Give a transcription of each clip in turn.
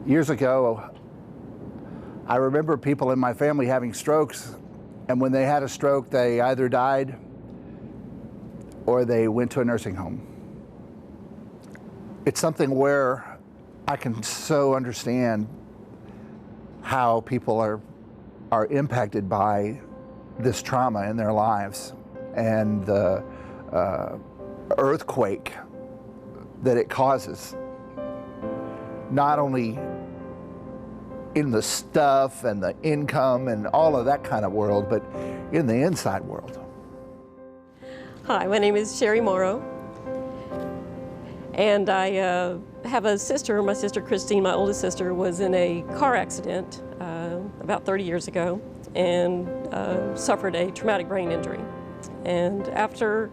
Years ago, I remember people in my family having strokes, and when they had a stroke, they either died or they went to a nursing home. It's something where I can so understand how people are impacted by this trauma in their lives and the earthquake that it causes, not only in the stuff and the income and all of that kind of world, but in the inside world. Hi, my name is Sherry Morrow, and I have a sister. My sister Christine, my oldest sister, was in a car accident about 30 years ago and suffered a traumatic brain injury. And after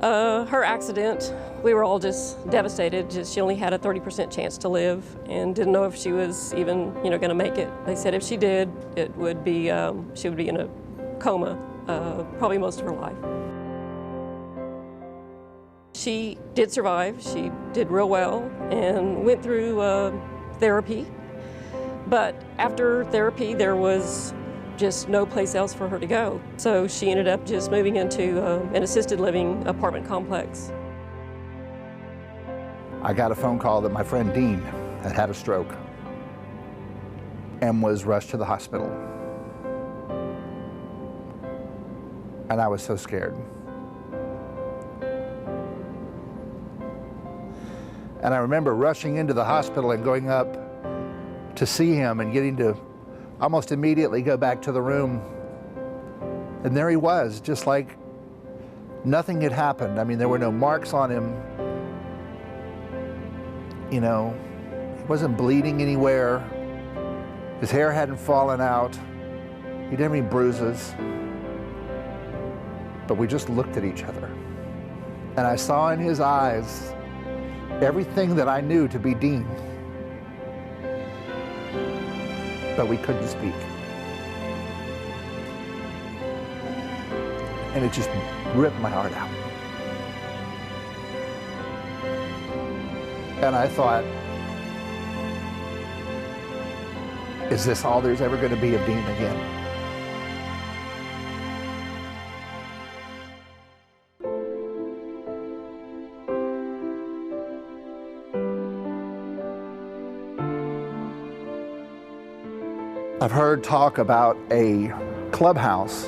her accident, we were all just devastated. She only had a 30% chance to live and didn't know if she was even, going to make it. They said if she did, it would be, she would be in a coma probably most of her life. She did survive. She did real well and went through therapy. But after therapy, there was just no place else for her to go. So she ended up just moving into an assisted living apartment complex. I got a phone call that my friend Dean had a stroke and was rushed to the hospital. And I was so scared. And I remember rushing into the hospital and going up to see him and getting to almost immediately go back to the room. And there he was, just like nothing had happened. I mean, there were no marks on him. He wasn't bleeding anywhere. His hair hadn't fallen out. He didn't have any bruises. But we just looked at each other. And I saw in his eyes everything that I knew to be Dean. But we couldn't speak. And it just ripped my heart out. And I thought, is this all there's ever going to be of Dean again? I've heard talk about a clubhouse.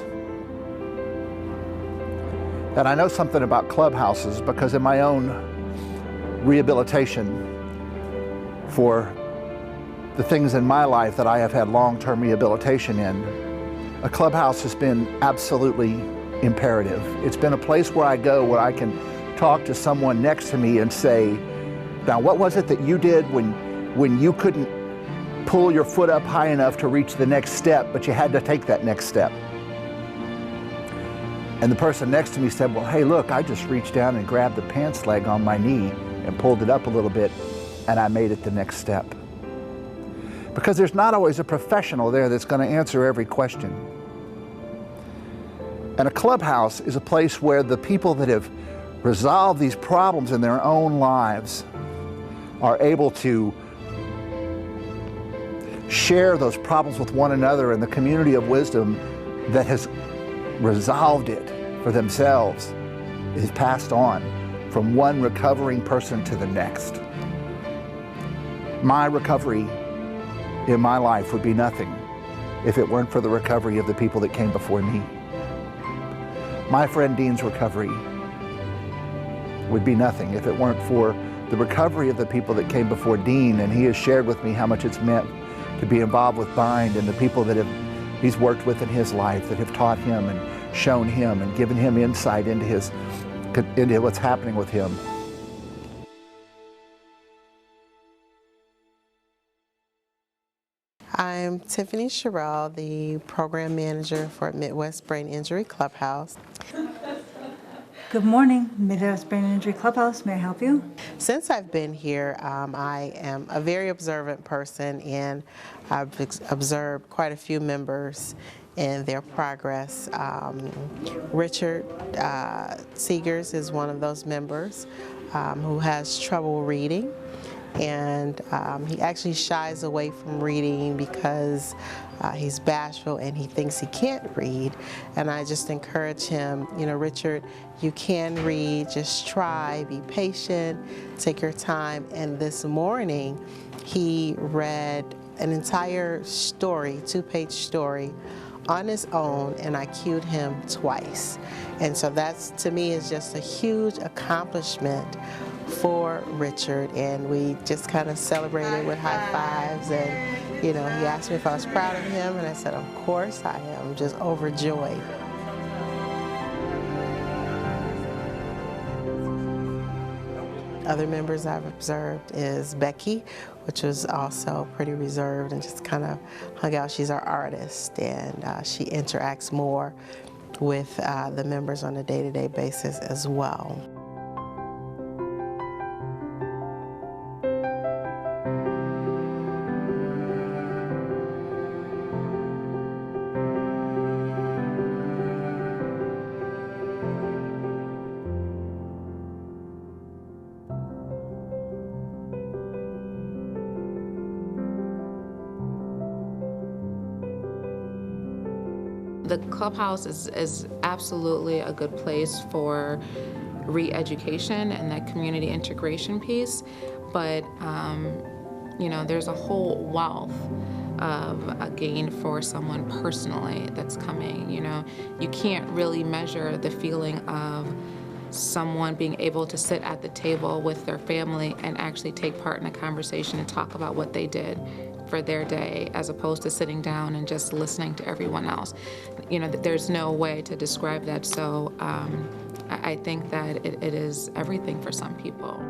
And I know something about clubhouses because in my own rehabilitation for the things in my life that I have had long-term rehabilitation in, a clubhouse has been absolutely imperative. It's been a place where I go where I can talk to someone next to me and say, now what was it that you did when you couldn't pull your foot up high enough to reach the next step, but you had to take that next step? And the person next to me said, well, hey, look, I just reached down and grabbed the pants leg on my knee and pulled it up a little bit, and I made it the next step. Because there's not always a professional there that's going to answer every question. And a clubhouse is a place where the people that have resolved these problems in their own lives are able to share those problems with one another, and the community of wisdom that has resolved it for themselves is passed on from one recovering person to the next. My recovery in my life would be nothing if it weren't for the recovery of the people that came before me. My friend Dean's recovery would be nothing if it weren't for the recovery of the people that came before Dean, and he has shared with me how much it's meant to be involved with Bind and the people that he's worked with in his life that have taught him and shown him and given him insight into what's happening with him. I'm Tiffany Sherrill, the program manager for Midwest Brain Injury Clubhouse. Good morning, Midwest Brain Injury Clubhouse. May I help you? Since I've been here, I am a very observant person, and I've observed quite a few members in their progress. Richard Seegers is one of those members who has trouble reading, and he actually shies away from reading because he's bashful and he thinks he can't read. And I just encourage him, you know, Richard, you can read, just try, be patient, take your time. And this morning, he read an entire story, 2-page story, on his own, and I cued him twice. And so that's, to me, is just a huge accomplishment for Richard, and we just kind of celebrated with high fives. And you know, he asked me if I was proud of him, and I said, of course I am, just overjoyed. Other members I've observed is Becky, which was also pretty reserved and just kind of hung out. She's our artist, and she interacts more with the members on a day-to-day basis as well. The Clubhouse is absolutely a good place for re-education and that community integration piece, but you know, there's a whole wealth of a gain for someone personally that's coming. You know, you can't really measure the feeling of someone being able to sit at the table with their family and actually take part in a conversation and talk about what they did for their day, as opposed to sitting down and just listening to everyone else. You know, there's no way to describe that. So I think that it is everything for some people.